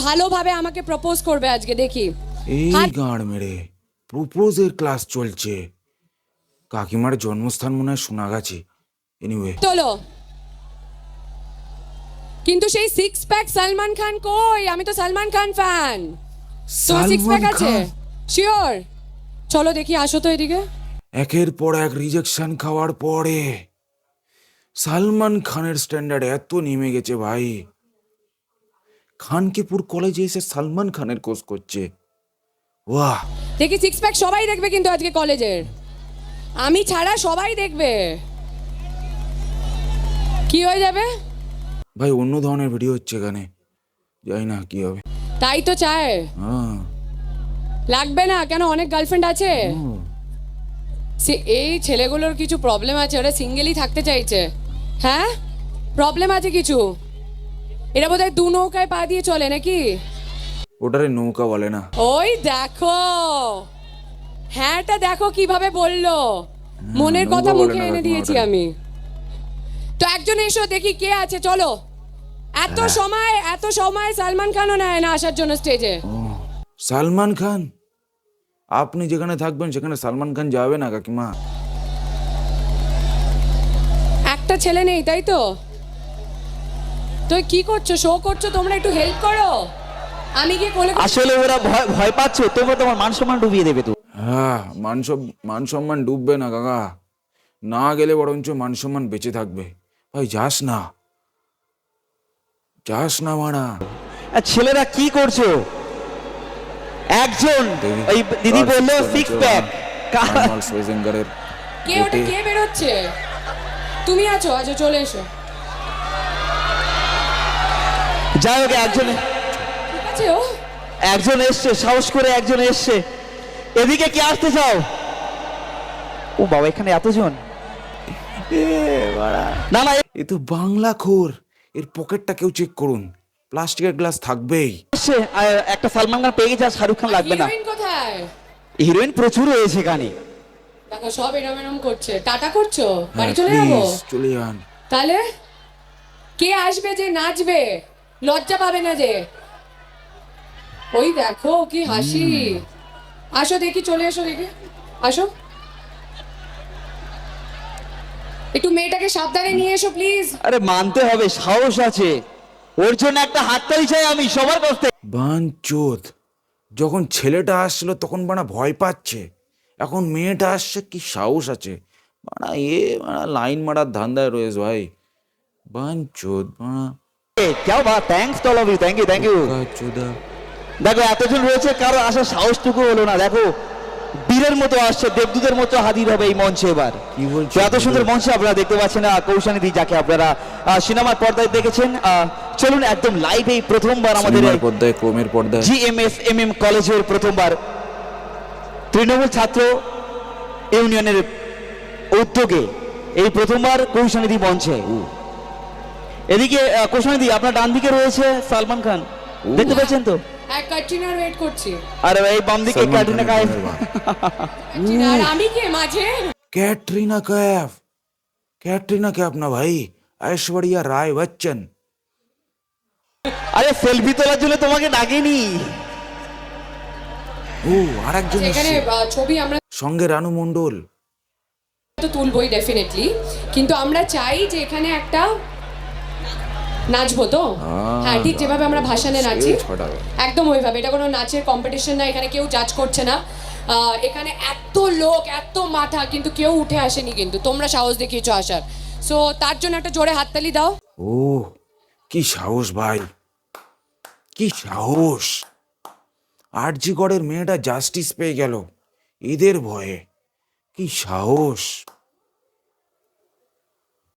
ভালোভাবে আমাকে প্রপোজ করবে আজকে, দেখি। এই গাঁড় মেরে প্রপোজের ক্লাস চলছে। কাকিমার জন্মস্থান মনে হয় শোনা গেছে। এনিওয়ে চলো। কিন্তু সেই সিক্স প্যাক সালমান খান কই? আমি তো সালমান খান ফ্যান। তোমার সিক্স প্যাক আছে? শিওর? চলো দেখি, আসো তো এদিকে। একের পর এক রিজেকশন খাওয়ার পরে সালমান খানের স্ট্যান্ডার্ড এত নেমে গেছে ভাই। খানকিপুর কলেজে এসে সালমান খানের কোর্স করছে। বাহ, দেখি সিক্স প্যাক সবাই দেখবে কিন্তু আজকে কলেজের, আমি ছাড়া সবাই দেখবে। কি হয়ে যাবে ভাই অন্য ধরনের ভিডিও হচ্ছে এখানে, জানি না কি হবে। তাই তো চায়। হ্যাঁ, লাগবে না কেন? অনেক গার্লফ্রেন্ড আছে। এই ছেলেগুলোর কিছু প্রবলেম আছে, ওরা সিঙ্গেলই থাকতে চাইছে। হ্যাঁ, প্রবলেম আছে কিছু। এরা বোধহয় দু নৌকায় পা দিয়ে চলে নাকি? ওটারে নৌকা বলে না। ওই দেখো, হ্যাঁটা দেখো কিভাবে বললো। মনের কথা নৌকা বলে মুখে না এনে কাকিমা দিয়েছি ওটারে। আমি। তো একজন এসো দেখি কে আছে, চলো। এত সময় সালমান খানও নেয় না আসার জন্য স্টেজে। সালমান খান, আপনি যেখানে থাকবেন সেখানে সালমান খান যাবে না কাকিমা। একটা ছেলে নেই তাই তো? তো কি করছো, শো করছো তোমরা? একটু হেল্প করো। আমি গিয়ে কোলে আসলে ওরা ভয় ভয় পাচ্ছে, তোমরা তোমার মান সম্মান ডুবিয়ে দেবে তো। হ্যাঁ, মান সম্মান ডুববে না কাকা, না গেলে বরঞ্চ মান সম্মান বেঁচে থাকবে। ভাই যাস না মারা। আর ছেলেরা কি করছো? একজন দেখি, ওই দিদি কার বললো six সিক্স pack প্যাক, আছে? আর্নল্ড শোয়েজেঙ্গারের কে ওটা কে বেরোচ্ছে? তুমি আছো? আচ্ছা চলে এসো। যাই হোক একজন ঠিক আছে। ও একজন এসছে, সাহস করে একজন এসছে। এদিকে কি আসতে চাও? ও বাবা, এখানে এতজন। না না, এ তো বাংলা খোর, এর পকেটটা কেউ চেক করুন, প্লাস্টিকের গ্লাস থাকবেই। এসছে একটা সালমান খান পেয়ে গেছে, আর শাহরুখ খান লাগবে না। হিরোইন কোথায়? হিরোইন প্রচুর রয়েছে এখানে। দেখো সব এরম এরম করছে। টাটা করছো? হ্যাঁ, বাড়ি চলে যাবো? প্লিজ চলে যান। তাহলে কে আসবে যে নাচবে? লজ্জা পাবে না যে? ওই দেখো কি হাসি। আসো দেখি, চলে এসো দেখি, আসো। একটু মেয়েটাকে সাবধানে নিয়ে এসো প্লিজ। আরে মানতে হবে, সাহস আছে ওর জন্য। একটা হাততালি চাই আমি সবার কাছ থেকে। বাঞ্চোদ, যখন ছেলেটা আসছিল তখন বানা ভয় পাচ্ছে, এখন মেয়েটা আসছে কি সাহস আছে বানা। বানা লাইন মারার ধান্দায় রয়েছে ভাই। বাঞ্চোদ বানা। কেউ বা thanks to all of you, thank you thank you. চোদা। দেখো এতজন রয়েছে, কারো আসার সাহসটুকু হলো না। দেখো বীরের মতো আসছে, দেবদূতের মতো হাজির হবে এই মঞ্চে এবার। কি বলছো? তো এত সুন্দর মঞ্চে আপনারা দেখতে পাচ্ছেন কৌশানীদি, যাকে আপনারা সিনেমার পর্দায় দেখেছেন। চলুন একদম লাইভ এই প্রথমবার আমাদের সিনেমার পর্দায়, ক্রমের পর্দায়, GMFMM কলেজের প্রথমবার তৃণমূল ছাত্র ইউনিয়নের উদ্যোগে এই প্রথমবার কৌশানীদি মঞ্চে। এদিকে কৌশানীদি আপনার ডান দিকে রয়েছে সালমান খান, দেখতে পাচ্ছেন তো? হ্যাঁ, ক্যাটরিনার ওয়েট করছি। আর এই বাম দিকে সালমান ক্যাটরিনা খানের কাইফ। বোনের মা। ক্যাটরিনা, আর আমি কে মাঝে? कैटरीना कैफ। कैटरीना कैफ ना भाई, ऐश्वर्या राय बच्चन। আরে সেলফি তোলার জন্য তোমাকে ডাকেনি। ও আরেকজন এখানে এসেছে, ছবি আমরা সঙ্গে রানু মণ্ডল। তো তুলবই ডেফিনেটলি, কিন্তু আমরা চাই যে এখানে একটা নাচবো তো। হ্যাঁ, ঠিক যেভাবে আমরা ভাসানে নাচি একদম ওইভাবে। এটা কোনো নাচের কম্পিটিশন না, এখানে কেউ জাজ করছে না। এখানে এত লোক, এত মাথা, কিন্তু কেউ উঠে আসেনি, কিন্তু তোমরা সাহস দেখিয়েছো আসার। সো তার জন্য একটা জোরে হাততালি দাও। ও কি সাহস ভাই, কি সাহস। আরজি গড়ের মেয়েটা জাস্টিস পেয়ে গেল এদের ভয়ে, কি সাহস।